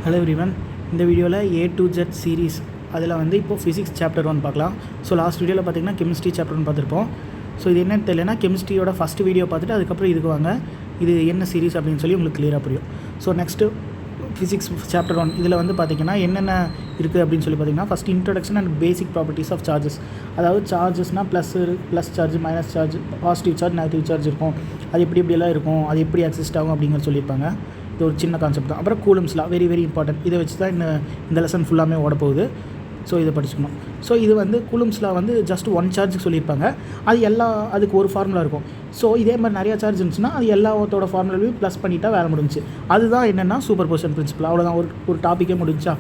Hello everyone. இந்த வீடியோவில் A to Z series அதில் வந்து இப்போது ஃபிசிக்ஸ் சாப்டர் 1 பார்க்கலாம். ஸோ லாஸ்ட் வீடியோவில் பார்த்திங்கன்னா கெமிஸ்ட்ரி சாப்டர் 1 பார்த்துருப்போம். ஸோ இது என்னென்னு தெரியலனா கெமிஸ்ட்ரியோட ஃபஸ்ட் வீடியோ பார்த்துட்டு அதுக்கப்புறம் இதுக்கு வாங்க இது என்ன சீரீஸ் அப்படின்னு சொல்லி உங்களுக்கு கிளியராக புரியும். ஸோ நெக்ஸ்ட்டு ஃபிசிக்ஸ் சாப்டர் 1 இதில் வந்து பார்த்திங்கன்னா என்னென்ன இருக்குது அப்படின்னு சொல்லி பார்த்திங்கன்னா first introduction and basic properties of charges. அதாவது சார்ஜஸ்னால் plus charge, minus charge, positive charge, negative charge இருக்கும், அது எப்படியெல்லாம் இருக்கும், அது எப்படி எக்ஸிஸ்ட் ஆகும் அப்படிங்கிற சொல்லியிருப்பாங்க. இது ஒரு சின்ன கான்செப்ட் தான். அப்புறம் கூலம்ஸ்லா வெரி இம்பார்ட்டன்ட். இதை வச்சு தான் இந்த லெசன் ஃபுல்லாமே ஓட போகுது. ஸோ இதை படிச்சுக்கணும். ஸோ இது வந்து கூலம்ஸ்லா வந்து ஜஸ்ட் ஒன் சார்ஜுக்கு சொல்லியிருப்பாங்க. அது அதுக்கு ஒரு ஃபார்முலா இருக்கும். ஸோ இதே மாதிரி நிறையா சார்ஜ் இருந்துச்சுன்னா அது எல்லாத்தோட ஃபார்முலாவையும் ப்ளஸ் பண்ணிட்டா வேலை முடிஞ்சிச்சு. அதுதான் என்னென்னா சூப்பர் பொசிஷன் பிரின்சிபல். அவ்வளோதான், ஒரு டாப்பிக்கே முடிஞ்சா.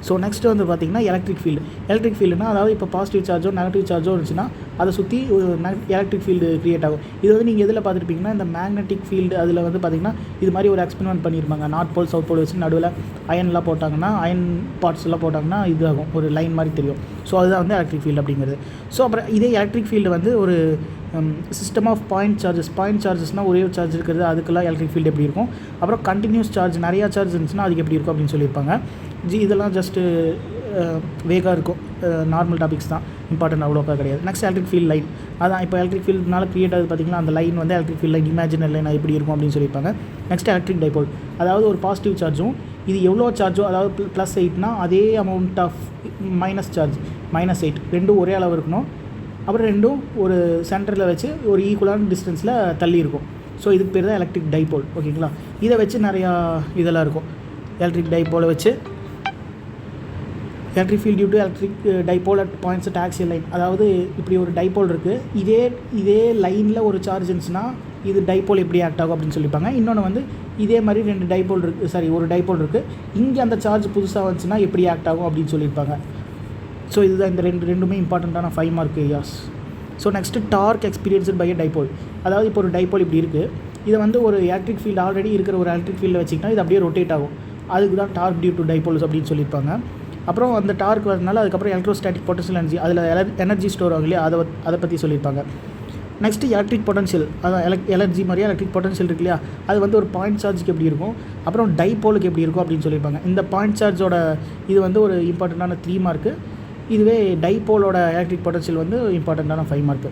ஸோ நெக்ஸ்ட்டு வந்து பார்த்திங்கன்னா எலக்ட்ரிக் ஃபீல்டுனா அதாவது இப்போ பாசிட்டிவ் சார்ஜோ நெகட்டிவ் சார்ஜோ இருந்துச்சுன்னா அதை சுற்றி ஒரு எலக்ட்ரிக் ஃபீல்டு க்ரியேட் ஆகும். இது வந்து நீங்கள் எதில் பார்த்துருப்பீங்கன்னா இந்த மேக்னெட்டிக் ஃபீல்டு அதில் வந்து பார்த்திங்கன்னா இது மாதிரி ஒரு எக்ஸ்பெரிமெண்ட் பண்ணியிருப்பாங்க. நார்த் போல் சவுத் போல் வச்சு நடுவில் அயன்லாம் போட்டாங்கன்னா அயன் பார்ட்ஸ் எல்லாம் போட்டாங்கன்னா இது ஆகும், ஒரு லைன் மாதிரி தெரியும். ஸோ அதுதான் வந்து எலக்ட்ரிக் ஃபீல்டு அப்படிங்கிறது. ஸோ அப்புறம் இதே எலக்ட்ரிக் ஃபீல்டு வந்து ஒரு சிஸ்டம் ஆஃப் பாயிண்ட் சார்ஜஸ்னால் ஒரே ஒரு சார்ஜ் இருக்கிறது, அதுக்கெல்லாம் எலக்ட்ரிக் ஃபீல்டு எப்படி இருக்கும். அப்புறம் கண்டினியூஸ் சார்ஜ், நிறையா சார்ஜ் இருந்துச்சுன்னா அதுக்கு எப்படி இருக்கும் அப்படின்னு சொல்லியிருப்பாங்க. இதெல்லாம் ஜஸ்ட்டு வேகாக இருக்கும், நார்மல் டாபிக்ஸ் தான், இம்பார்ட்டன்ட் அவ்வளோக்கா கிடையாது. Next electric field line. அதான் இப்போ எலக்ட்ரிக் ஃபீல்டுனால க்ரியேட் ஆகுது பார்த்திங்கன்னா அந்த லைன் வந்து electric field line, imaginary line, அது எப்படி இருக்கும் அப்படின்னு சொல்லியிருப்பாங்க. Next electric dipole. அதாவது ஒரு பாசிட்டிவ் சார்ஜும் இது எவ்வளோ சார்ஜோ, அதாவது +8னா அதே அமௌண்ட் ஆஃப் மைனஸ் சார்ஜ் -8 ரெண்டும் ஒரே அளவு இருக்கணும். அப்புறம் ரெண்டும் ஒரு சென்டரில் வச்சு ஒரு ஈக்குவலான டிஸ்டன்ஸில் தள்ளி இருக்கும். ஸோ இதுக்கு பேர் தான் எலக்ட்ரிக் டைபோல். ஓகேங்களா? இதை வச்சு நிறையா இதெல்லாம் இருக்கும். எலக்ட்ரிக் டைபோலை வச்சு electric field due to electric dipole at points at axial line. அதாவது இப்படி ஒரு டைபோல் இருக்குது, இதே லைனில் ஒரு சார்ஜ் இருந்துச்சுன்னா இது டைபோல் எப்படி ஆக்ட் ஆகும் அப்படின்னு சொல்லியிருப்பாங்க. இன்னொன்று வந்து இதே மாதிரி ஒரு டைபோல் இருக்குது, இங்கே அந்த சார்ஜ் புதுசாக வந்துச்சுன்னா எப்படி ஆக்ட் ஆகும் அப்படின்னு சொல்லியிருப்பாங்க. ஸோ இதுதான் இந்த ரெண்டுமே இம்பார்ட்டண்ட்டான 5 mark areas. So next torque experienced by a dipole. அதாவது இப்போ ஒரு டைபோல் இப்படி இருக்குது, இதை வந்து ஒரு எலக்ட்ரிக் ஃபீல்டு ஆல்ரெடி இருக்கிற ஒரு எலக்ட்ரிக் ஃபீல்டில் வச்சிங்கன்னா இது அப்படியே ரொட்டேட் ஆகும். அதுக்கு தான் டார்க் டியூ டு டைபோல்ஸ் அப்படின்னு சொல்லியிருப்பாங்க. அப்புறம் அந்த டார்க் வரதுனால அதுக்கப்புறம் எலக்ட்ரோஸ்டாட்டிக் பொட்டன்ஷியல் எனர்ஜி, அதில் எனர்ஜி ஸ்டோர் ஆகும் இல்லையா, அதை பற்றி சொல்லியிருப்பாங்க. நெக்ஸ்ட்டு எலக்ட்ரிக் பொட்டன்ஷியல், அதான் எனர்ஜி மாதிரியே எலக்ட்ரிக் பொட்டன்ஷியல் இருக்கு இல்லையா, அது வந்து ஒரு பாயிண்ட் சார்ஜுக்கு எப்படி இருக்கும், அப்புறம் டைபோலுக்கு எப்படி இருக்கும் அப்படின்னு சொல்லியிருப்பாங்க. இந்த பாயிண்ட் சார்ஜோட இது வந்து ஒரு இம்பார்ட்டண்ட்டான 3 மார்க்கு. இதுவே டைபோலோட எலக்ட்ரிக் பொட்டன்ஷியல் வந்து இம்பார்ட்டண்ட்டான 5 mark.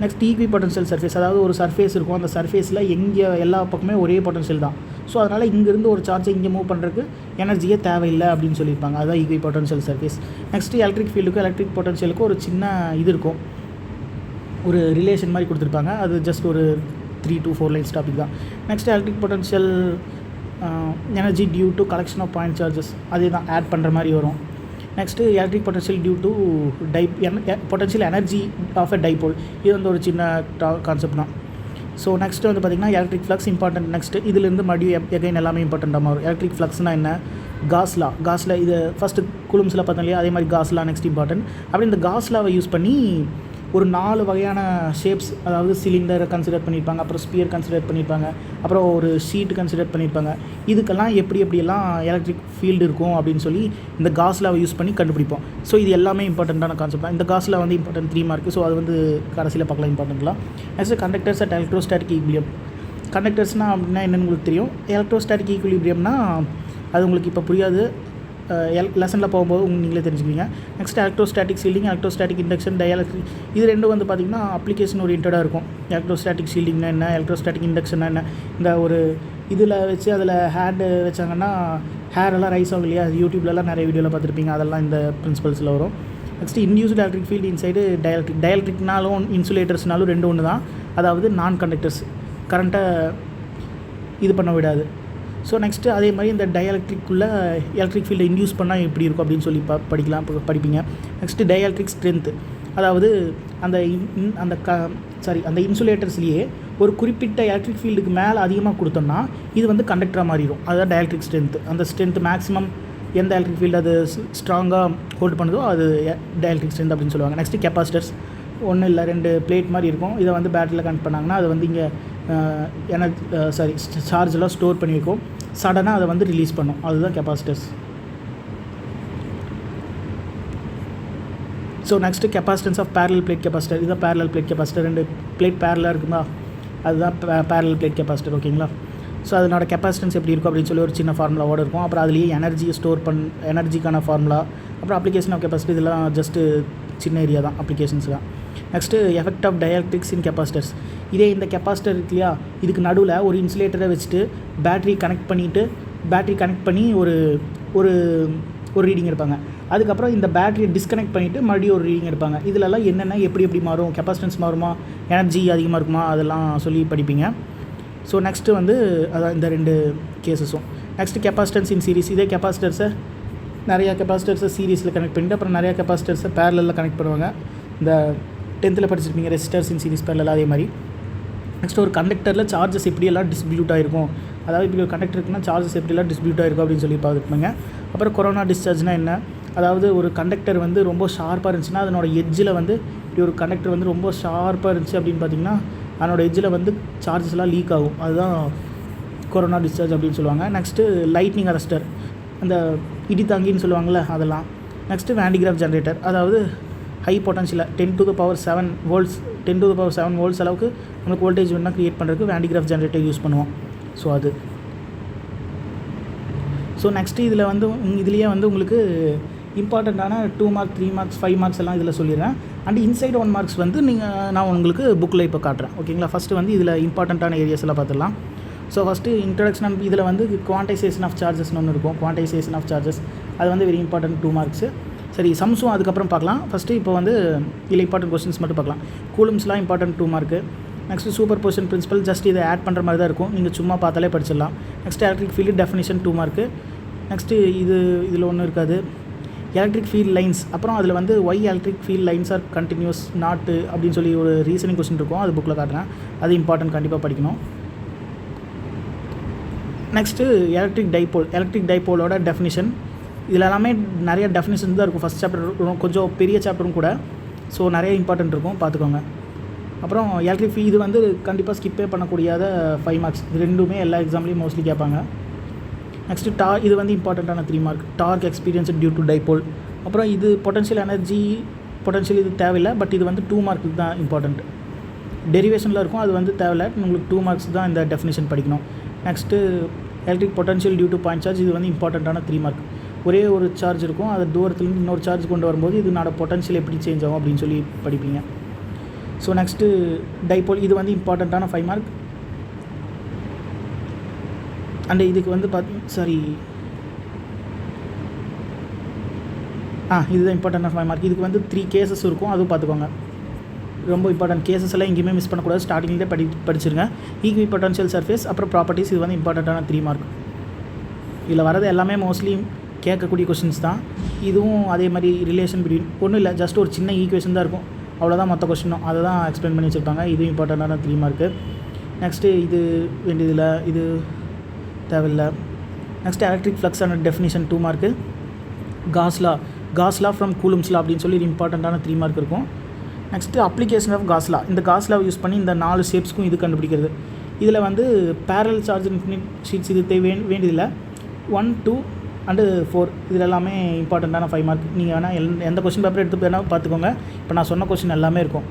Next equi potential surface. அதாவது ஒரு சர்ஃபேஸ் இருக்கும், அந்த சர்ஃபேஸில் எல்லா பக்கமே ஒரே பொட்டன்ஷியல் தான். ஸோ அதனால் இங்கேருந்து ஒரு சார்ஜை இங்கே மூவ் பண்ணுறதுக்கு எனர்ஜியே தேவையில்லை அப்படின்னு சொல்லியிருப்பாங்க. அதுதான் equipotential surface. Next electric ஃபீல்டுக்கும் எலக்ட்ரிக் பொட்டன்ஷியலுக்கும் ஒரு சின்ன இது இருக்கும், ஒரு ரிலேஷன் மாதிரி கொடுத்துருப்பாங்க. அது ஜஸ்ட் ஒரு 3 to 4 லைன்ஸ் டாபிக் தான். Next electric potential energy due to collection of point charges, அதே தான் ஆட் பண்ணுற மாதிரி வரும். Next electric potential due to potential energy of a dipole. இது வந்து ஒரு சின்ன கான்செப்ட் தான். ஸோ நெக்ஸ்ட்டு வந்து பார்த்திங்கன்னா எலக்ட்ரிக் ஃப்ளக்ஸ் இம்பார்ட்டன்ட். நெக்ஸ்ட்டு இதுலேருந்து மறுபடியும் எகைன் எல்லாமே இம்பார்ட்டண்ட்டாக மாறும். எலக்ட்ரிக் ஃப்ளக்ஸ்னால் என்ன, காஸ்லா இது ஃபஸ்ட்டு கூலம்ஸில் பார்த்தோம் இல்லையா, அதே மாதிரி காஸ்லா நெக்ஸ்ட் இம்பார்ட்டன்ட். அப்படி இந்த காஸ்லாவை யூஸ் பண்ணி ஒரு 4 வகையான ஷேப்ஸ், அதாவது சிலிண்டரை கன்சிடர் பண்ணியிருப்பாங்க, அப்புறம் ஸ்பியர் கன்சிடர் பண்ணியிருப்பாங்க, அப்புறம் ஒரு ஷீட் கன்சிடர் பண்ணியிருப்பாங்க. இதுக்கெல்லாம் எப்படியெல்லாம் எலக்ட்ரிக் ஃபீல்டு இருக்கும் அப்படின்னு சொல்லி இந்த காஸ்லாவை யூஸ் பண்ணி கண்டுபிடிப்போம். ஸோ இது எல்லாமே இம்பார்ட்டண்ட்டான கான்செப்ட் தான். இந்த காஸ்லா வந்து இம்பார்ட்டன்ட் 3 மார்க்கு. ஸோ அது வந்து கடைசியில் பார்க்கலாம் இம்பார்ட்டன்ட்லாம். Next conductors at electrostatic equilibrium. கண்டக்டர்ஸ்னால் அப்படின்னா என்னென்னு உங்களுக்கு தெரியும். எலக்ட்ரோஸ்டாட்டிக் ஈக்விலிபிரியம்னா அது உங்களுக்கு இப்போ புரியாது, லெசனில் போகும்போது நீங்களே தெரிஞ்சுக்குவீங்க. Next electrostatic shielding, electrostatic induction, dielectric. இது ரெண்டும் வந்து பார்த்திங்கன்னா அப்ளிகேஷன் ஓரியன்டாக இருக்கும். எலக்ட்ரோஸ்டாட்டிக் ஷீல்டிங்னா என்ன, எலக்ட்ரோஸ்டாட்டிக் இண்டக்ஷன்னா என்ன. இந்த ஒரு இதில் வச்சு அதில் ஹேண்டு வச்சாங்கன்னா ஹேரெல்லாம் ரைஸ் ஆகும் இல்லையா, யூடியூப்லலாம் நிறைய வீடியோவில் பார்த்துருப்பீங்க, அதெல்லாம் இந்த பிரின்சிபல்ஸில் வரும். Next induced electric field inside டயலக்ட்ரிக்னாலும் இன்சுலேட்டர்ஸ்னாலும் ரெண்டும் ஒன்று தான். அதாவது நான் கண்டக்டர்ஸ், கரண்ட்டை இது பண்ண விடாது. ஸோ நெக்ஸ்ட்டு அதே மாதிரி இந்த டயலக்ட்ரிக்குள்ளே எலக்ட்ரிக் ஃபீல்டை இன்டியூஸ் பண்ணால் எப்படி இருக்கும் அப்படின்னு சொல்லி படிப்பீங்க. Next dielectric strength. அதாவது அந்த இன்சுலேட்டர்ஸ்லேயே ஒரு குறிப்பிட்ட எலக்ட்ரிக் ஃபீல்டுக்கு மேலே அதிகமாக கொடுத்தோம்னா இது வந்து கண்டக்டராக மாறிடும். அதுதான் டயலக்ட்ரிக் ஸ்ட்ரென்த்து. அந்த ஸ்ட்ரென்த் மேக்ஸிமம் எந்த எலக்ட்ரிக் ஃபீல்டு அது ஸ்ட்ராங்காக ஹோல்ட் பண்ணுதோ அது டயலக்ட்ரிக் ஸ்ட்ரென்த் அப்படின்னு சொல்லுவாங்க. Next capacitors. 1 இல்லை 2 பிளேட் மாதிரி இருக்கும். இதை வந்து பேட்டரியில் கனெக்ட் பண்ணாங்கன்னா அது வந்து இங்கே சார்ஜெல்லாம் ஸ்டோர் பண்ணியிருக்கோம், சடனாக அதை வந்து ரிலீஸ் பண்ணும். அதுதான் capacitors. So next capacitance of parallel plate capacitor. இதுதான் பேரலல் பிளேட் கெப்பாசிட்டர். 2 பிளேட் பேரலாக இருக்குங்களா, அதுதான் பேரலல் பிளேட் கெப்பாசிட்டர். ஓகேங்களா? ஸோ அதனோட கெப்பாசிட்டன்ஸ் எப்படி இருக்கும் அப்படின்னு சொல்லி ஒரு சின்ன ஃபார்முலாவோடு இருக்கும். அப்புறம் அதுலேயே எனர்ஜியை ஸ்டோர் எனர்ஜிக்கான ஃபார்முலா, அப்புறம் அப்ளிகேஷன் ஆஃப் கெப்பாசிட்டி, இதெல்லாம் ஜஸ்ட்டு சின்ன ஏரியா தான், அப்ளிகேஷன்ஸ் தான். Next effect of dielectrics in capacitors. இதே இந்த கெப்பாசிட்டர் இருக்கு இல்லையா, இதுக்கு நடுவில் ஒரு இன்சுலேட்டரை வச்சுட்டு பேட்ரி கனெக்ட் பண்ணி ஒரு ஒரு ஒரு ரீடிங் எடுப்பாங்க. அதுக்கப்புறம் இந்த பேட்டரியை டிஸ்கனெக்ட் பண்ணிவிட்டு மறுபடியும் ஒரு ரீடிங் எடுப்பாங்க. இதிலெல்லாம் என்னென்ன எப்படி மாறும், கெப்பாசிட்டன்ஸ் மாறுமா, எனர்ஜி அதிகமாக இருக்குமா, அதெல்லாம் சொல்லி படிப்பீங்க. ஸோ நெக்ஸ்ட்டு வந்து அதான் இந்த 2 கேஸஸும். Next capacitance in series. இதே நிறையா கெப்பாசிட்டர்ஸை சீரிஸில் கனெக்ட் பண்ணிவிட்டு அப்புறம் நிறையா கெப்பாசிட்டர்ஸை பேரலில் கனெக்ட் பண்ணுவாங்க. இந்த 10th படிச்சிருப்பீங்க ரெசிஸ்டர்ஸ் இன் சீரிஸ் பேரலில், அதே மாதிரி. நெக்ஸ்ட் ஒரு கண்டக்டரில் சார்ஜஸ் எப்படியெல்லாம் டிஸ்ட்ரிபியூட் ஆகிருக்கும், அதாவது இப்படி ஒரு கண்டக்டர் இருக்குன்னா சார்ஜஸ் எப்படியெல்லாம் டிஸ்ட்ரிபியூட் ஆகிருக்கும் அப்படின்னு சொல்லி பார்த்துருப்பாங்க. அப்புறம் கொரோனா டிஸ்சார்ஜ்னால் என்ன, அதாவது ஒரு கண்டக்டர் வந்து ரொம்ப ஷார்ப்பாக இருந்துச்சுன்னா அதனோட எட்ஜில் வந்து இப்படி ஒரு கண்டக்டர் வந்து ரொம்ப ஷார்ப்பாக இருந்துச்சு அப்படின்னு பார்த்திங்கன்னா அதனோட எட்ஜில் வந்து சார்ஜஸ்லாம் லீக் ஆகும். அதுதான் கொரோனா டிஸ்சார்ஜ் அப்படின்னு சொல்லுவாங்க. நெக்ஸ்ட்டு லைட்னிங் அரஸ்டர், அந்த இடித்தாங்கின்னு சொல்லுவாங்கள்ல அதெல்லாம். நெக்ஸ்ட்டு வேண்டிகிராஃப் ஜென்ரேட்டர், அதாவது high potential 10 to the power 7 volts அளவுக்கு நமக்கு வோல்டேஜ் வேணால் க்ரியேட் பண்ணுறதுக்கு வேண்டிகிராஃப் ஜென்ரேட்டர் யூஸ் பண்ணுவோம். ஸோ அது. ஸோ நெக்ஸ்ட்டு இதுலேயே வந்து உங்களுக்கு இம்பார்ட்டண்ட்டான 2 மார்க் 3 மார்க்ஸ் 5 மார்க்ஸ் எல்லாம் இதில் சொல்லிடுறேன். அண்ட் இன்சைட் 1 மார்க்ஸ் வந்து நான் உங்களுக்கு புக்கில் இப்போ காட்டுறேன். ஓகேங்களா. ஃபஸ்ட்டு வந்து இதில் இம்பார்ட்டண்ட்டான ஏரியாஸ் எல்லாம் பார்த்துடலாம். ஸோ ஃபஸ்ட்டு இன்ட்ரடக்ஷன், இதில் வந்து குவான்டைசேஷன் ஆஃப் சார்ஜஸ்னு ஒன்று இருக்கும். குவான்டைசேஷன் ஆஃப் சார்ஜஸ் அது வந்து வெரி இம்பார்ட்டன்ட் 2 மார்க்ஸு. சரி, சம்ஸும் அதுக்கப்புறம் பார்க்கலாம். ஃபஸ்ட்டு இப்போ வந்து இதில் இம்பார்ட்டன்ட் கொஸ்டின்ஸ் மட்டும் பார்க்கலாம். கூலம்ஸ்லாம் important 2 mark. Next superposition principle, just இதை ஆட் பண்ணுற மாதிரி தான் இருக்கும், நீங்கள் சும்மா பார்த்தாலே படிச்சிடலாம். Next electric field definition 2 mark. Next இதில் ஒன்றும் இருக்காது. எலக்ட்ரிக் ஃபீல்ட் லைன்ஸ், அப்புறம் அதில் வந்து why electric field lines are continuous not அப்படின்னு சொல்லி ஒரு ரீசனிங் கொஸ்டின் இருக்கும், அது புக்கில் காட்டுறேன். அது இம்பார்ட்டன்ட், கண்டிப்பாக படிக்கணும். நெக்ஸ்ட்டு எலக்ட்ரிக் டைபோலோட டெஃபினிஷன். இதில் எல்லாமே நிறைய டெஃபினிஷன் தான் இருக்கும். ஃபஸ்ட் சாப்டர் கொஞ்சம் பெரிய சாப்டரும் கூட, ஸோ நிறைய இம்பார்ட்டன்ட் இருக்கும், பார்த்துக்கோங்க. அப்புறம் எலக்ட்ரிக் இது வந்து கண்டிப்பாக ஸ்கிப்பே பண்ணக்கூடியாத 5 மார்க்ஸ். இது ரெண்டுமே எல்லா எக்ஸாம்லேயும் மோஸ்ட்லி கேட்பாங்க. நெக்ஸ்ட்டு இது வந்து இம்பார்ட்டண்ட்டான 3 mark. Torque experience due to dipole. அப்புறம் இது பொட்டன்ஷியல் எனர்ஜி இது தேவையில்லை, பட் இது வந்து 2 மார்க்கு தான் இம்பார்ட்டண்ட். டெரிவேஷனில் இருக்கும், அது வந்து தேவையில்லை, உங்களுக்கு 2 மார்க்ஸ் தான் இந்த டெஃபினிஷன் படிக்கணும். Next electric potential due to point charge, இது வந்து இம்பார்ட்டண்ட்டான 3 மார்க். ஒரே ஒரு சார்ஜ் இருக்கும், அது தூரத்துலேருந்து இன்னொரு சார்ஜ் கொண்டு வரும்போது இதனோட பொட்டன்ஷியல் எப்படி சேஞ்ச் ஆகும் அப்படின்னு சொல்லி படிப்பீங்க. ஸோ நெக்ஸ்ட்டு டைபோல், இது வந்து இம்பார்ட்டண்ட்டான 5 மார்க். அண்ட் இதுக்கு வந்து இதுதான் இம்பார்ட்டண்ட்டான 5 மார்க். இதுக்கு வந்து 3 கேசஸ் இருக்கும், அதுவும் பார்த்துக்கோங்க. ரொம்ப இம்பார்ட்டன்ட் கேசஸ் எல்லாம் எங்கேயுமே மிஸ் பண்ணக்கூடாது, ஸ்டார்டிங்லேயே படிச்சிருங்க. ஈக்வி பொட்டன்ஷியல் சர்ஃபேஸ், அப்புறம் ப்ராப்பர்ட்டிஸ், இது வந்து இம்பார்ட்டண்ட்டான 3 மார்க். இதில் வரது எல்லாமே மோஸ்ட்லி கேட்கக்கூடிய கொஷின்ஸ் தான். இதுவும் அதே மாதிரி ரிலேஷன் பிட்வீன் ஒன்றும் இல்லை, ஜஸ்ட் ஒரு சின்ன ஈக்குவேஷன் தான் இருக்கும், அவ்வளோதான். மற்ற கொஷினும் அதை தான் எக்ஸ்பிளைன் பண்ணி வச்சுருப்பாங்க. இதுவும் இம்பார்ட்டண்ட்டான 3 மார்க்கு. நெக்ஸ்ட்டு இது வேண்டியதில்லை, இது தேவையில்லை. Next electric flux and definition 2 mark. Gauss law from Coulomb's law அப்படின்னு சொல்லி இது இம்பார்ட்டண்ட்டான 3 மார்க் இருக்கும். நெக்ஸ்ட்டு அப்ளிகேஷன் ஆஃப் காஸ்லா, இந்த காஸ்லாவை யூஸ் பண்ணி இந்த 4 ஷேப்ஸ்க்கும் இது கண்டுபிடிக்கிறது. இதில் வந்து பேரல் சார்ஜ் இன்ஃபினிட் ஷீட்ஸ் இது வேண்டியதில்லை. 1, 2 and 4 இதில் எல்லாமே இம்பார்ட்டண்ட்டான 5 மார்க். நீங்கள் வேணால் எந்த கொஸ்டின் பேப்பர் எடுத்து வேணால் பார்த்துக்கோங்க. இப்போ நான் சொன்ன கொஸ்டின் எல்லாமே இருக்கும்,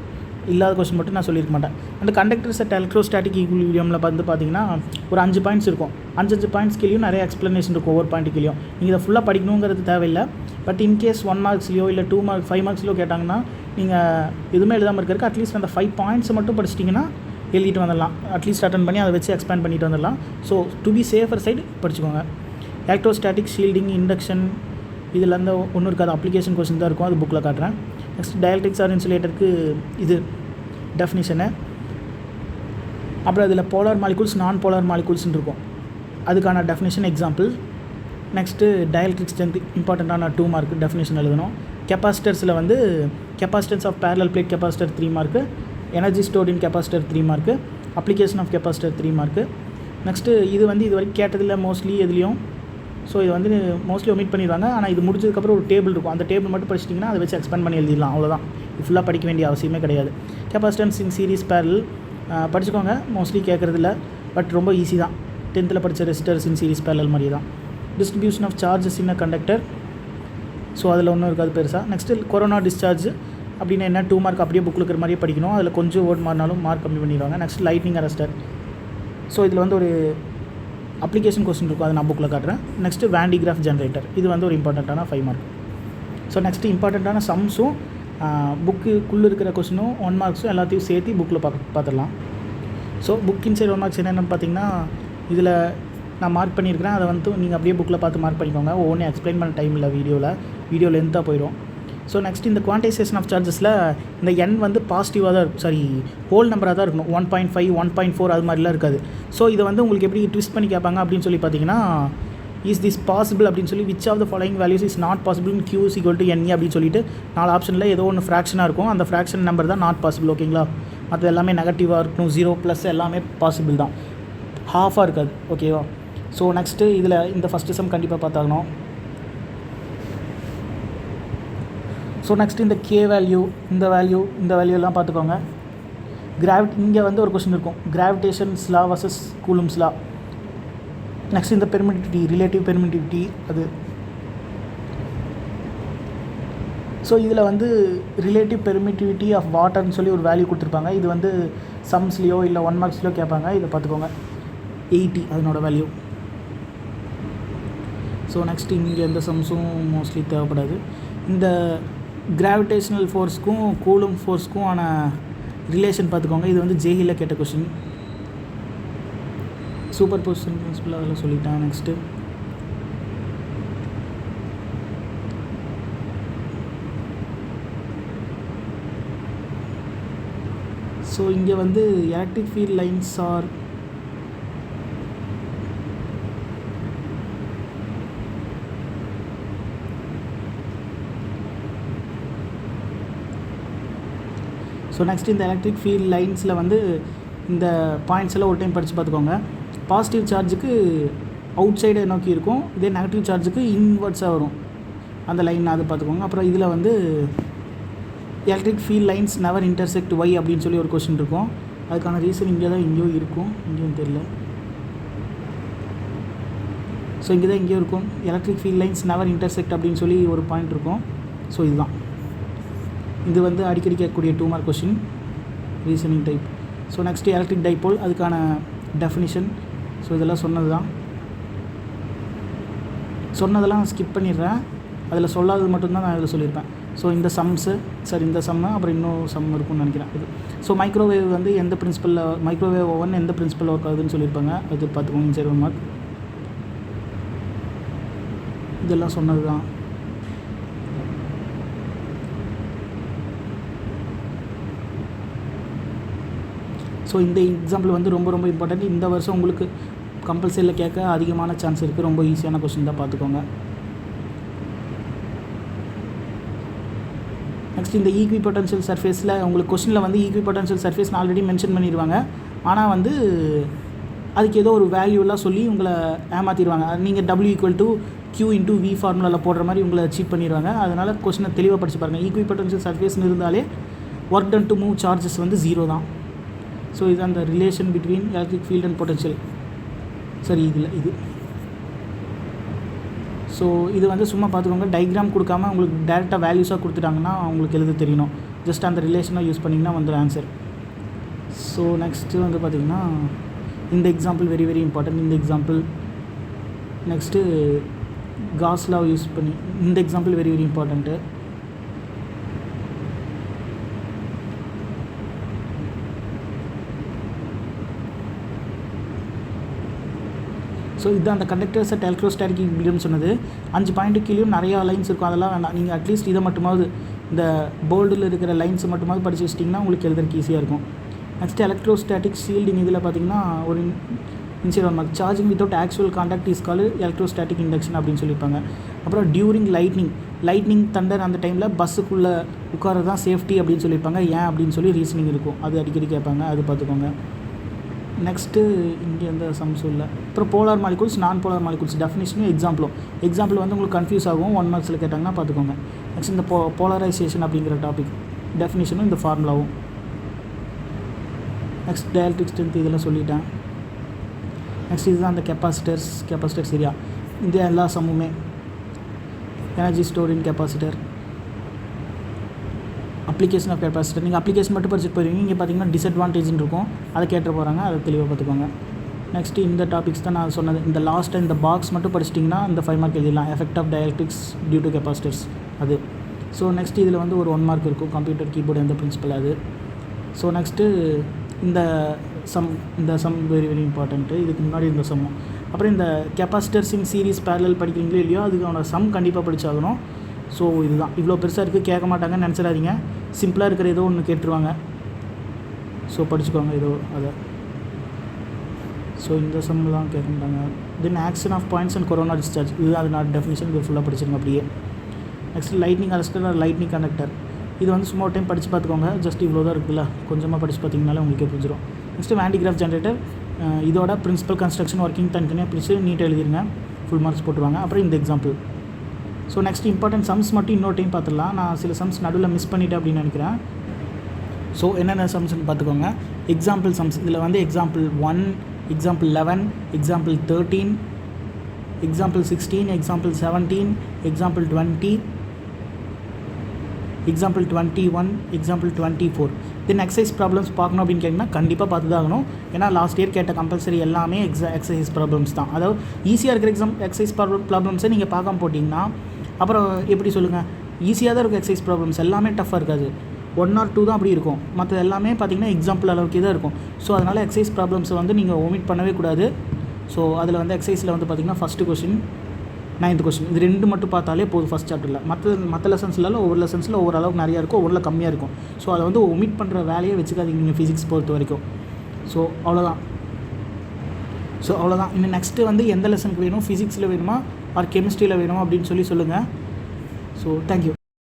இல்லாத கொஸ்டின் மட்டும் நான் சொல்லியிருக்க மாட்டேன். அண்ட் கண்டக்டர்ஸ் அட் எலக்ட்ரோஸ்டாட்டிக் ஈக்குலிபிரியமில் பார்த்தீங்கன்னா ஒரு 5 பாயிண்ட்ஸ் இருக்கும். 5 பாயிண்ட்ஸ் கீழேயும் நிறைய எக்ஸ்ப்ளனேஷன் இருக்கும் ஒவ்வொரு பாயிண்ட் கீழேயும். நீங்கள் இதை ஃபுல்லாக படிக்கணுங்கிறது தேவையில்லை. பட் இன்கேஸ் 1 மார்க்ஸ்லையோ இல்லை 2 மார்க்ஸ் 5 மார்க்ஸ்லையோ கேட்டாங்கன்னா நீங்கள் எதுவுமே எழுதாமல் இருக்கிறதுக்கு அட்லீஸ்ட் அந்த 5 பாயிண்ட்ஸை மட்டும் படிச்சிட்டிங்கன்னா எழுதிட்டு வந்துடலாம். அட்லீஸ்ட் அட்டன் பண்ணி அதை வச்சு எக்ஸ்பேண்ட் பண்ணிட்டு வந்துடலாம். So to be safer side படிச்சுக்கோங்க. எலக்ட்ரோஸ்டாட்டிக் ஷீல்டிங் இண்டக்ஷன் இதில் இருந்து ஒன்றும் இருக்காது, அப்ளிகேஷன் கொஸ்டின் தான் இருக்கும், அது புக்கில் காட்டுறேன். நெக்ஸ்ட் டயலக்ட்ரிக்ஸ் ஆர் இன்சுலேட்டருக்கு இது டெஃபினிஷனு. அப்புறம் இதில் போலார் மாலிகூல்ஸ் நான் போலார் மாலிகூல்ஸ்னு இருக்கும், அதுக்கான definition example. Next dielectric strength இம்பார்ட்டண்ட்டான 2 மார்க் டெஃபினிஷன் எழுதணும். கெப்பாசிட்டர்ஸில் வந்து capacitance of parallel plate capacitor 3 mark. Energy stored in capacitor 3 mark. Application of capacitor 3 mark. Next இது வந்து இது வரைக்கும் கேட்டதில்லை மோஸ்ட்லி எதுலேயும், ஸோ இது வந்து மோஸ்ட்லி ஒமிட் பண்ணிடுவாங்க. ஆனால் இது முடிஞ்சதுக்கப்புறம் ஒரு டேபிள் இருக்கும், அந்த டேபிள் மட்டும் படிச்சிட்டிங்கன்னா அதை வச்சு எக்ஸ்பேண்ட் பண்ணி எழுதிடலாம், அவ்வளோதான். ஃபுல்லாக படிக்க வேண்டிய அவசியமே கிடையாது. கெப்பாசிட்டன்ஸ் இன் சீரிஸ் பேரல் படிச்சுக்கோங்க, மோஸ்ட்லி கேட்குறதில்ல, பட் ரொம்ப ஈஸி தான். 10th படித்த ரெசிஸ்டர்ஸ் இன் சீரிஸ் பேரல் மாதிரி தான். Distribution of charges in a conductor, so அதில் ஒன்றும் இருக்காது பெருசாக. நெக்ஸ்ட்டு கொரோனா டிஸ்சார்ஜ் அப்படின்னா என்ன, 2 மார்க் அப்படியே புக்கில் இருக்கிற மாதிரியே படிக்கணும், அதில் கொஞ்சம் வேர்ட் மாறினாலும் மார்க் கம்மி பண்ணிடுவாங்க. நெக்ஸ்ட் லைட்னிங் அரஸ்டர், ஸோ இதில் வந்து ஒரு அப்ளிகேஷன் கொஸ்டின் இருக்கும், அதை நான் புக்கில் காட்டுறேன். நெக்ஸ்ட்டு வான் டி கிராஃப் ஜென்ரேட்டர், இது வந்து ஒரு இம்பார்ட்டண்ட்டான 5 மார்க். ஸோ நெக்ஸ்ட்டு இம்பார்ட்டண்ட்டான சம்ஸும் புக்குக்குள்ளே இருக்கிற கொஸ்டினும் 1 மார்க்ஸும் எல்லாத்தையும் சேர்த்து புக்கில் பார்த்துடலாம். ஸோ புக் இன்சைட் 1 மார்க்ஸ் என்னென்னு பார்த்தீங்கன்னா, இதில் நான் மார்க் பண்ணியிருக்கிறேன், அதை வந்து நீங்கள் அப்படியே புக்கில் பார்த்து மார்க் பண்ணிக்கோங்க. ஒவ்வொன்றும் எக்ஸ்பிளைன் பண்ண டைம் இல்லை, வீடியோ லென்த்தாக போயிடும். ஸோ நெக்ஸ்ட் இந்த குவான்டைசேஷன் ஆஃப் சார்ஜஸில் இந்த n வந்து பாசிட்டிவாக தான் இருக்கும், ஹோல் நம்பராக தான் இருக்கணும். 1.5 1.4 அது மாதிரிலாம் இருக்காது. ஸோ இதை வந்து உங்களுக்கு எப்படி ட்விஸ்ட் பண்ணி கேட்பாங்க அப்படின்னு சொல்லி பார்த்தீங்கன்னா, இஸ் திஸ் பாசிபிள் அப்படின்னு சொல்லி which of the following values is not possible in Q = NE அப்படின்னு சொல்லிட்டு 4 ஆப்ஷனில் ஏதோ ஒன்று ஃப்ராக்ஷனாக இருக்கும், அந்த ஃப்ராக்ஷன் நம்பர் தான் நாட் பாசிபிள். ஓகேங்களா, மற்ற எல்லாமே நெகட்டிவாக இருக்கணும், 0 + எல்லாமே பாசிபிள் தான், ஹாஃபாக இருக்காது. ஓகேவா. ஸோ நெக்ஸ்ட்டு இதில் இந்த ஃபஸ்ட்டு சம் கண்டிப்பாக பார்த்தாகணும். ஸோ நெக்ஸ்ட் இந்த K வேல்யூ, இந்த வேல்யூ எல்லாம் பார்த்துக்கோங்க. இங்கே வந்து ஒரு கொஸ்டின் இருக்கும், கிராவிடேஷன்ஸ் லா வர்சஸ் கூலும்ஸ் லா. நெக்ஸ்ட் இந்த பெர்மிட்டிவிட்டி, ரிலேட்டிவ் பெர்மிட்டிவிட்டி அது. ஸோ இதில் வந்து ரிலேட்டிவ் பெர்மிட்டிவிட்டி ஆஃப் வாட்டர்னு சொல்லி ஒரு வேல்யூ கொடுத்துருப்பாங்க. இது வந்து சம்ஸ்லேயோ இல்லை 1 மார்க்ஸ்லையோ கேட்பாங்க, இதை பார்த்துக்கோங்க. 80 அதனோட வேல்யூ. ஸோ நெக்ஸ்ட் இங்கே எந்த சம்ஸும் மோஸ்ட்லி தேவைப்படாது. இந்த கிராவிடேஷனல் ஃபோர்ஸ்க்கும் கூலும் ஃபோர்ஸ்க்கும் ஆன ரிலேஷன் பார்த்துக்கோங்க. இது வந்து ஜேஇல கேட்ட கொஷின். சூப்பர் பொசிஷன் பிரின்சிபல் அதெல்லாம் சொல்லிட்டேன். நெக்ஸ்ட்டு ஸோ இங்கே வந்து electric field lines R so next இந்த எலக்ட்ரிக் ஃபீல்ட் லைன்ஸில் வந்து இந்த பாயிண்ட்ஸ் எல்லாம் ஒரு டைம் படித்து பார்த்துக்கோங்க. பாசிட்டிவ் சார்ஜுக்கு அவுட் சைடை நோக்கி இருக்கும், இதே நெகட்டிவ் சார்ஜுக்கு இன்வர்ட்ஸாக வரும் அந்த லைன், அது பார்த்துக்கோங்க. அப்புறம் இதில் வந்து electric field lines never intersect why அப்படின்னு சொல்லி ஒரு கொஸ்டின் இருக்கும். அதுக்கான ரீசன் இங்கே தான் எங்கேயோ இருக்கும், இங்கேயும் தெரியல. ஸோ இங்கே தான் எங்கேயோ இருக்கும், electric field lines never intersect அப்படின்னு சொல்லி ஒரு பாயிண்ட் இருக்கும். ஸோ இதுதான், இது வந்து அடிக்கடி கேட்கக்கூடிய 2 mark question, reasoning type. So next electric dipole, அதுக்கான டெஃபினிஷன். ஸோ இதெல்லாம் சொன்னதெல்லாம் ஸ்கிப் பண்ணிடுறேன், அதில் சொல்லாதது மட்டும்தான் நான் இதில் சொல்லியிருப்பேன். ஸோ இந்த சம்ஸு இந்த சம்மு அப்புறம் இன்னும் சம் இருக்கும்னு நினைக்கிறேன். இது ஸோ மைக்ரோவேவ் வந்து எந்த பிரின்சிபலில், மைக்ரோவேவ் ஓவன் எந்த பிரின்சிபல் ஒர்க் ஆகுதுன்னு சொல்லியிருப்பாங்க, அது பார்த்துக்கோங்க. சரி 1 மார்க். இதெல்லாம் சொன்னது தான். ஸோ இந்த எக்ஸாம்பிள் வந்து ரொம்ப ரொம்ப இம்பார்ட்டன்ட். இந்த வருஷம் உங்களுக்கு கம்பல்சரியில் கேட்க அதிகமான சான்ஸ் இருக்குது, ரொம்ப ஈஸியான கொஸ்டின் தான், பார்த்துக்கோங்க. நெக்ஸ்ட் இந்த ஈக்வி பொட்டன்ஷியல் சர்ஃபேஸில் உங்களுக்கு கொஸ்டினில் வந்து equi potential surface already mention பண்ணிடுவாங்க, ஆனால் வந்து அதுக்கு ஏதோ ஒரு வேல்யூலாம் சொல்லி உங்களை ஏமாற்றிடுவாங்க. நீங்கள் W = Q × V ஃபார்முலாவில் போடுற மாதிரி உங்களை சீட் பண்ணிடுவாங்க. அதனால் கொஸ்டினை தெளிவாக படித்து பாருங்கள். ஈக்வி பொட்டன்ஷியல் சர்ஃபேஸ்னு இருந்தாலே work done to move charges வந்து 0 தான். ஸோ இது அந்த relation between electric field and potential. சரி, இது ஸோ இது வந்து சும்மா பார்த்துக்கோங்க, டயக்ராம் கொடுக்காம உங்களுக்கு டேரெக்டாக வேல்யூஸாக கொடுத்துட்டாங்கன்னா உங்களுக்கு எழுத தெரியணும். ஜஸ்ட் அந்த ரிலேஷனை யூஸ் பண்ணிங்கன்னா வந்துடும் ஆன்சர். ஸோ நெக்ஸ்ட்டு வந்து பார்த்திங்கன்னா இந்த எக்ஸாம்பிள் வெரி வெரி இம்பார்ட்டன்ட். இந்த எக்ஸாம்பிள் நெக்ஸ்ட்டு காஸ் லா யூஸ் பண்ணி இந்த example very very important. So இதுதான் அந்த கண்டக்டர்ஸ் அட் எலக்ட்ரோஸ்டாட்டிக் ஈக்விலிபிரியம் சொன்னது. 5 பாயிண்ட்டு கீழேயும் நிறையா லைன்ஸ் இருக்கும், அதெல்லாம் வேண்டாம். நீங்கள் அட்லீஸ்ட் இதை மட்டுமாவது, இந்த போல்டில் இருக்கிற லைன்ஸ் மட்டுமாவது படித்து வச்சிட்டிங்கன்னா உங்களுக்கு எழுதுறதுக்கு ஈஸியாக இருக்கும். நெக்ஸ்ட் எலக்ட்ரோஸ்டாட்டிக் ஷீல்டிங், இதில் பார்த்தீங்கன்னா ஒரு inside 1 mark. Charging without actual contact is called electrostatic induction அப்படின்னு சொல்லியிருப்பாங்க. அப்புறம் டியூரிங் லைட்னிங் தண்டர் அந்த டைமில் பஸ்ஸுக்குள்ளே உட்காரது தான் சேஃப்டி அப்படின்னு சொல்லியிருப்பாங்க. ஏன் அப்படின்னு சொல்லி ரீசனிங் இருக்கும், அது அடிக்கடி கேட்பாங்க, அது பார்த்துக்கோங்க. நெக்ஸ்ட்டு இங்கே எந்த சம்ஸும் இல்லை. அப்புறம் polar molecules, non polar molecules டெஃபினிஷனும் example வந்து உங்களுக்கு கன்ஃபியூஸ் ஆகும், 1 மார்க்ஸில் கேட்டாங்கன்னா பார்த்துக்கோங்க. நெக்ஸ்ட் இந்த போலரைசேஷன் அப்படிங்கிற டாபிக் டெஃபினிஷனும் இந்த ஃபார்முலாவும். நெக்ஸ்ட் டயலக்ட்ரிக் ஸ்ட்ரென்த் இதெல்லாம் சொல்லிட்டேன். நெக்ஸ்ட் இதுதான் அந்த கெப்பாசிட்டர்ஸ் ஏரியா. இந்த எல்லா சம்முமே energy store in capacitor, application of capacitor. நீங்கள் அப்ளிகேஷன் மட்டும் படிச்சுட்டு போயிருவீங்க. இங்கே பார்த்தீங்கன்னா டிஸ்அட்வான்டேஜ்னு இருக்கும், அதை கேட்டு போகிறாங்க, அதை தெளிவாக பார்த்துக்கோங்க. நெக்ஸ்ட்டு இந்த டாபிக்ஸ் தான் நான் சொன்னது. இந்த லாஸ்ட்டு இந்த பாக்ஸ் மட்டும் படிச்சிட்டிங்கன்னா இந்த 5 மார்க் எழுதிடலாம். Effect of dielectrics due to capacitors அது. ஸோ நெக்ஸ்ட் இதில் வந்து ஒரு 1 மார்க் இருக்கும், கம்ப்யூட்டர் கீபோர்டு எந்த பிரின்சிபல் அது. ஸோ நெக்ஸ்ட்டு இந்த சம் வெரி வெரி இம்பார்ட்டண்ட்டு. இதுக்கு முன்னாடி இந்த சம்மும் அப்புறம் இந்த கெப்பாசிட்டர்ஸ் இன் சீரிஸ் பேரலல் படிக்கிறீங்களோ இல்லையோ அதுக்கான சம் கண்டிப்பாக படிச்சாகணும். ஸோ இதுதான், இவ்வளோ பெருசாக இருக்குது கேட்க மாட்டாங்கன்னு நினச்சிடாதீங்க. சிம்பிளாக இருக்கிற ஏதோ ஒன்று கேட்டுருவாங்க. ஸோ படிச்சுக்கோங்க ஏதோ அதை. ஸோ இந்த சம்லாம் கேட்க மாட்டாங்க. Then action of points and corona discharge, இது அதோட டெஃபினிஷன் இது ஃபுல்லாக படிச்சிருங்க அப்படியே. Next lightning arrester or lightning conductor, இது வந்து சும்மா ஒரு டைம் படித்து பார்த்துக்கோங்க. ஜஸ்ட் இவ்வளோ தான் இருக்குல்ல, கொஞ்சமாக படித்து பார்த்தீங்கனாலே உங்களுக்கே புரிஞ்சிடும். நெக்ஸ்ட்டு வேண்டிகிராஃப் ஜென்ரேட்டர், இதோட பிரின்சிபல் கன்ஸ்ட்ரக்ஷன் ஒர்க்கிங் தனித்தனியாக பிரித்து நீட்டாக எழுதிருங்க, ஃபுல் மார்க்ஸ் போட்டுருவாங்க. அப்புறம் இந்த example. So next important sums மட்டும் இன்னொரு டைம் பார்த்துடலாம். நான் சில சம்ஸ் நடுவில் மிஸ் பண்ணிட்டேன் அப்படின்னு நினைக்கிறேன். ஸோ என்னென்ன சம்ஸ்ன்னு பார்த்துக்கோங்க. எக்ஸாம்பிள் சம்ஸ், இதில் வந்து example 1, example 11, example 13, example 16, example 17, example 20, example 21, example 24. தென் எக்ஸசைஸ் ப்ராப்ளம்ஸ் பார்க்கணும் அப்படின்னு கேட்டிங்கன்னா கண்டிப்பாக பார்த்து தான் ஆகணும். ஏன்னா லாஸ்ட் இயர் கேட்ட கம்பல்சரி எல்லாமே எக்ஸசைஸ் ப்ராப்ளம்ஸ் தான். அதாவது ஈஸியாக இருக்கிற எக்ஸசைஸ் ப்ராப்ளம்ஸை நீங்கள் பார்க்காம போட்டிங்கன்னா அப்புறம் எப்படி சொல்லுங்கள், ஈஸியாக தான் இருக்கும் எக்ஸசைஸ் ப்ராப்ளம்ஸ், எல்லாமே டஃப்பாக இருக்காது. 1 or 2 தான் அப்படி இருக்கும், மற்ற எல்லாமே பார்த்திங்கன்னா எக்ஸாம்பிள் அளவுக்கு தான் இருக்கும். ஸோ அதனால் எக்ஸசைஸ் ப்ராப்ளம்ஸை வந்து நீங்கள் ஒமிட் பண்ணவே கூடாது. ஸோ அதில் வந்து எக்ஸசைஸில் வந்து பார்த்திங்கன்னா ஃபஸ்ட்டு கொஸ்டின் 9th கொஸ்டின், இது 2 மட்டும் பார்த்தாலே போதும் ஃபஸ்ட் சாப்டரில். மற்ற லெசன்ஸ்லாம் ஒவ்வொரு லெசன்ஸில் ஒவ்வொரு அளவுக்கு நிறையா இருக்கும், ஒவ்வொரு கம்மியாக இருக்கும். ஸோ அதை வந்து ஒமிட் பண்ணுற வேலையை வச்சுக்காதீங்க நீங்கள் ஃபிசிக்ஸ் பொறுத்த வரைக்கும். ஸோ அவ்வளோதான். இன்னும் நெக்ஸ்ட்டு வந்து எந்த லெசனுக்கு வேணும், ஃபிசிக்ஸில் வேணுமா ஆர் கெமிஸ்ட்ரியில் வேணுமா அப்படின்னு சொல்லுங்கள். So thank you.